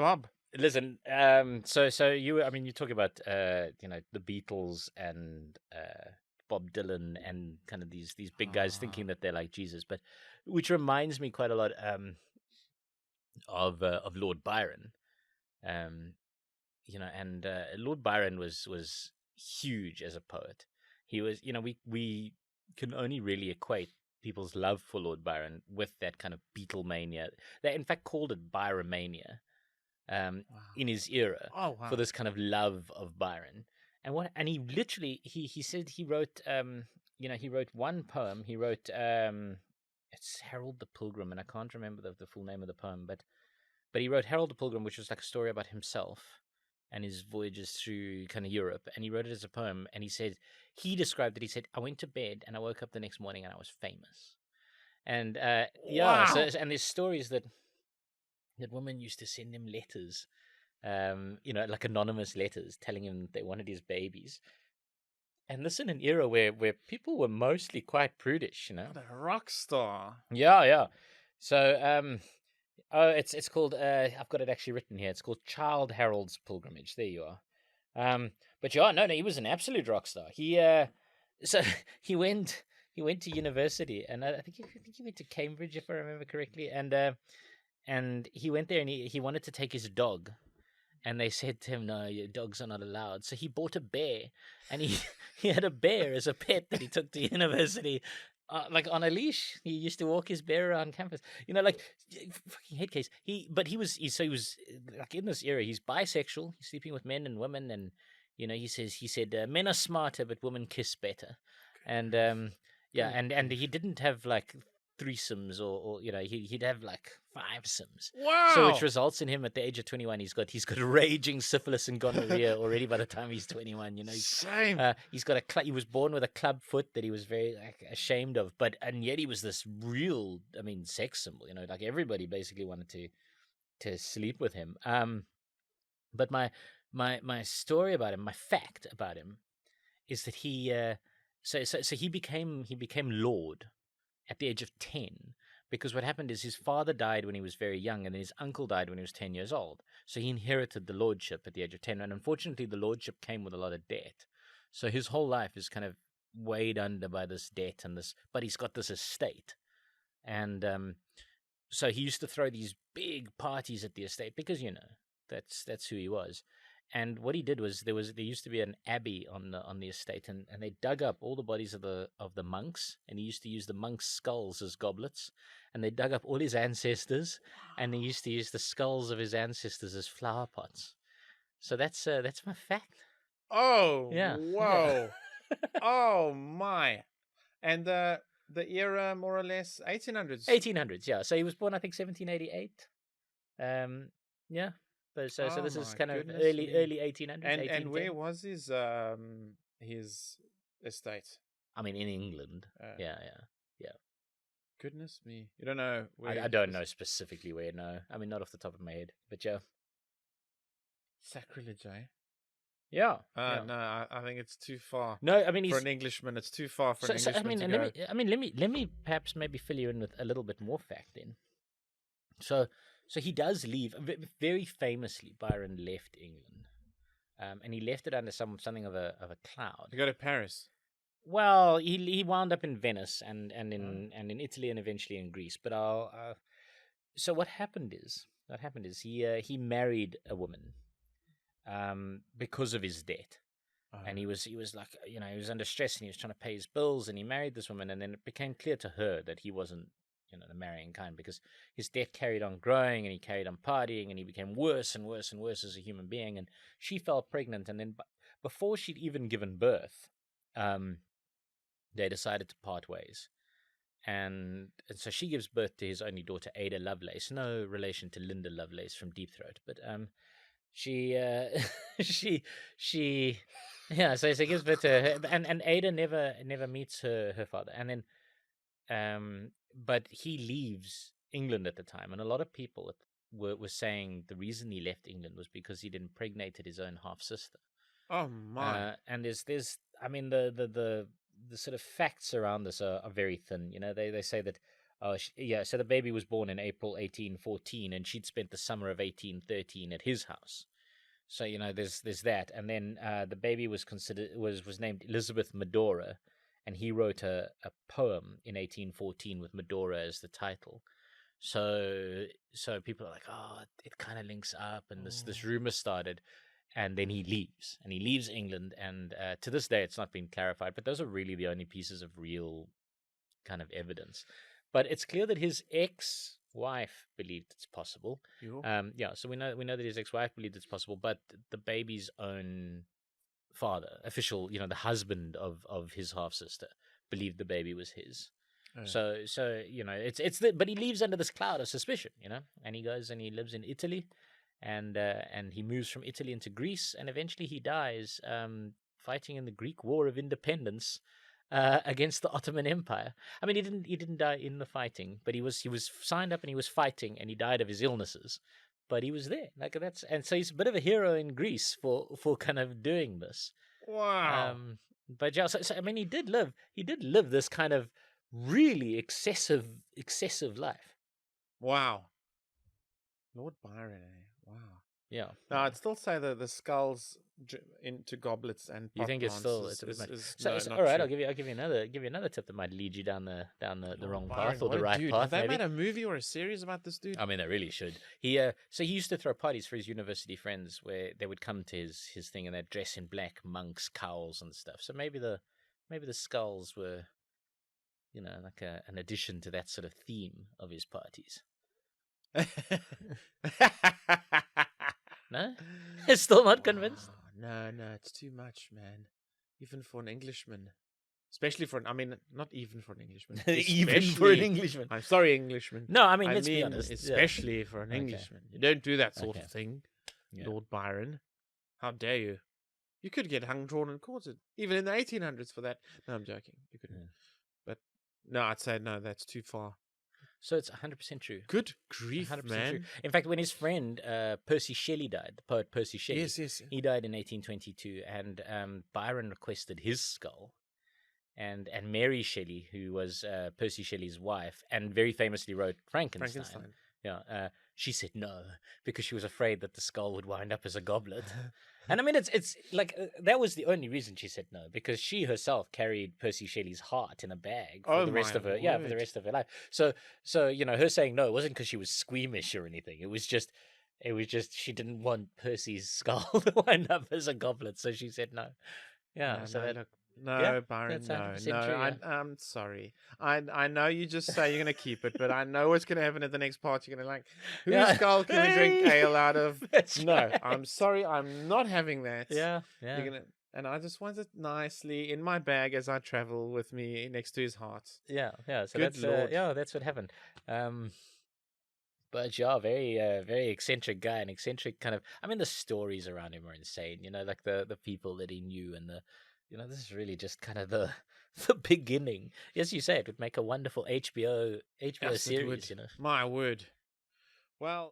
Bob. Listen, you talk about the Beatles and Bob Dylan and kind of these big guys thinking that they're like Jesus, but which reminds me quite a lot of Lord Byron. Um, and Lord Byron was huge as a poet. He was, we can only really equate people's love for Lord Byron with that kind of Beatlemania. They in fact called it Byromania in his era Oh, wow. for this kind of love of Byron. And he literally he said he wrote he wrote one poem. He wrote it's Harold the Pilgrim, and I can't remember the full name of the poem, but he wrote Harold the Pilgrim, which was like a story about himself and his voyages through kind of Europe, and he wrote it as a poem. And he described it. He said, "I went to bed and I woke up the next morning and I was famous." And Wow. and there's stories that women used to send him letters, like anonymous letters telling him they wanted his babies. And this in an era where people were mostly quite prudish, What a rock star. Yeah. So, it's called. I've got it actually written here. It's called Child Harold's Pilgrimage. There you are. But yeah, no, he was an absolute rock star. So he went to university, and I think he went to Cambridge, if I remember correctly, and he went there and he wanted to take his dog. And they said to him, "No, your dogs are not allowed." So he bought a bear, and he had a bear as a pet that he took to university, like on a leash. He used to walk his bear around campus. Like fucking head case. He was like in this era. He's bisexual. He's sleeping with men and women, and he said men are smarter, but women kiss better. And and he didn't have like threesomes or he'd have like fivesomes. Wow. So which results in him at the age of 21, he's got raging syphilis and gonorrhea already by the time he's 21. Same. He's got he was born with a club foot that he was very ashamed of, and yet he was this real, sex symbol. Like everybody basically wanted to sleep with him. But my story about him, my fact about him, is that he so he became Lord at the age of 10, because what happened is his father died when he was very young, and then his uncle died when he was 10 years old. So he inherited the lordship at the age of 10, and unfortunately the lordship came with a lot of debt. So his whole life is kind of weighed under by this debt but he's got this estate. And so he used to throw these big parties at the estate because, that's who he was. And what he did was there used to be an abbey on the estate, and they dug up all the bodies of the monks, and he used to use the monks' skulls as goblets, and they dug up all his ancestors, and they used to use the skulls of his ancestors as flower pots. So that's my fact. Oh, yeah, whoa, yeah. Oh my, and the era more or less 1800s. 1800s, yeah. So he was born, I think, 1788. Yeah. So this is kind of early 1800s. And where was his estate? In England. Yeah. Goodness me, you don't know where? I don't know specifically where. No, not off the top of my head. But yeah, sacrilege, eh? Yeah. No, I think it's too far. No, for an Englishman, it's too far for an Englishman to go. Let me perhaps maybe fill you in with a little bit more fact then. So he does leave. Very famously, Byron left England, and he left it under something of a cloud. To go to Paris. Well, he wound up in Venice and in Italy and eventually in Greece. But so what happened is he married a woman, because of his debt. And he was like, he was under stress and he was trying to pay his bills, and he married this woman, and then it became clear to her that he wasn't, the marrying kind, because his debt carried on growing, and he carried on partying, and he became worse and worse and worse as a human being. And she fell pregnant, and then before she'd even given birth, they decided to part ways. And so she gives birth to his only daughter, Ada Lovelace, no relation to Linda Lovelace from Deep Throat, but she so gives birth to her, and Ada never meets her father, and then but he leaves England at the time, and a lot of people were saying the reason he left England was because he'd impregnated his own half sister. Oh my! And there's the sort of facts around this are very thin. They say that Oh, yeah. So the baby was born in April 1814, and she'd spent the summer of 1813 at his house. So there's that, and then the baby was named Elizabeth Medora, and he wrote a poem in 1814 with Medora as the title. So people are like, oh, it kind of links up, and this rumor started, and then he leaves England, and to this day it's not been clarified. But those are really the only pieces of real kind of evidence. But it's clear that his ex-wife believed it's possible. Yeah, so we know that his ex-wife believed it's possible, but the baby's own father, official, the husband of his half sister, believed the baby was his. So but he leaves under this cloud of suspicion, and he goes and he lives in Italy, and he moves from Italy into Greece, and eventually he dies fighting in the Greek War of Independence against the Ottoman Empire. I mean, he didn't die in the fighting, but he was signed up and he was fighting, and he died of his illnesses, but he was there. And so he's a bit of a hero in Greece for kind of doing this. Wow. But yeah, so I mean, he did live this kind of really excessive life. Wow. Lord Byron, Wow. Yeah. No, I'd still say that the skulls into goblets and you think it's still it's so, all right. True. I'll give you another tip that might lead you down the wrong path or the right path. Have they made a movie or a series about this dude? I mean, they really should. He used to throw parties for his university friends where they would come to his thing and they'd dress in black monks, cowls and stuff. So maybe the skulls were, like an addition to that sort of theme of his parties. No? Still not convinced? No, it's too much, man. Even for an Englishman. Especially not even for an Englishman. Even for an Englishman. I'm sorry, Englishman. No, I mean, let's be honest. Especially for an Englishman. You don't do that sort of thing, yeah. Lord Byron. How dare you? You could get hung, drawn, and quartered. Even in the 1800s for that. No, I'm joking. You couldn't. Yeah. But, no, I'd say no, that's too far. So it's 100% true. Good grief, 100% man. True. In fact, when his friend Percy Shelley died, the poet Percy Shelley, yes. he died in 1822, and Byron requested his skull. And Mary Shelley, who was Percy Shelley's wife, and very famously wrote Frankenstein. Yeah, she said no because she was afraid that the skull would wind up as a goblet. And I mean, it's like that was the only reason she said no, because she herself carried Percy Shelley's heart in a bag for the rest of her for the rest of her life. So her saying no wasn't because she was squeamish or anything. It was just she didn't want Percy's skull to wind up as a goblet, so she said no. Yeah. Byron, no. I'm sorry. I know you just say you're going to keep it, but I know what's going to happen at the next part. You're going to whose skull can we drink ale out of? Right. I'm sorry. I'm not having that. Yeah. You're gonna, and I just want it nicely in my bag as I travel with me next to his heart. Yeah. So Good Lord. That's what happened. But yeah, very very eccentric guy, and eccentric kind of. I mean, the stories around him are insane. Like the people that he knew and the. This is really just kind of the beginning. Yes, you say it would make a wonderful HBO series. My word. Well,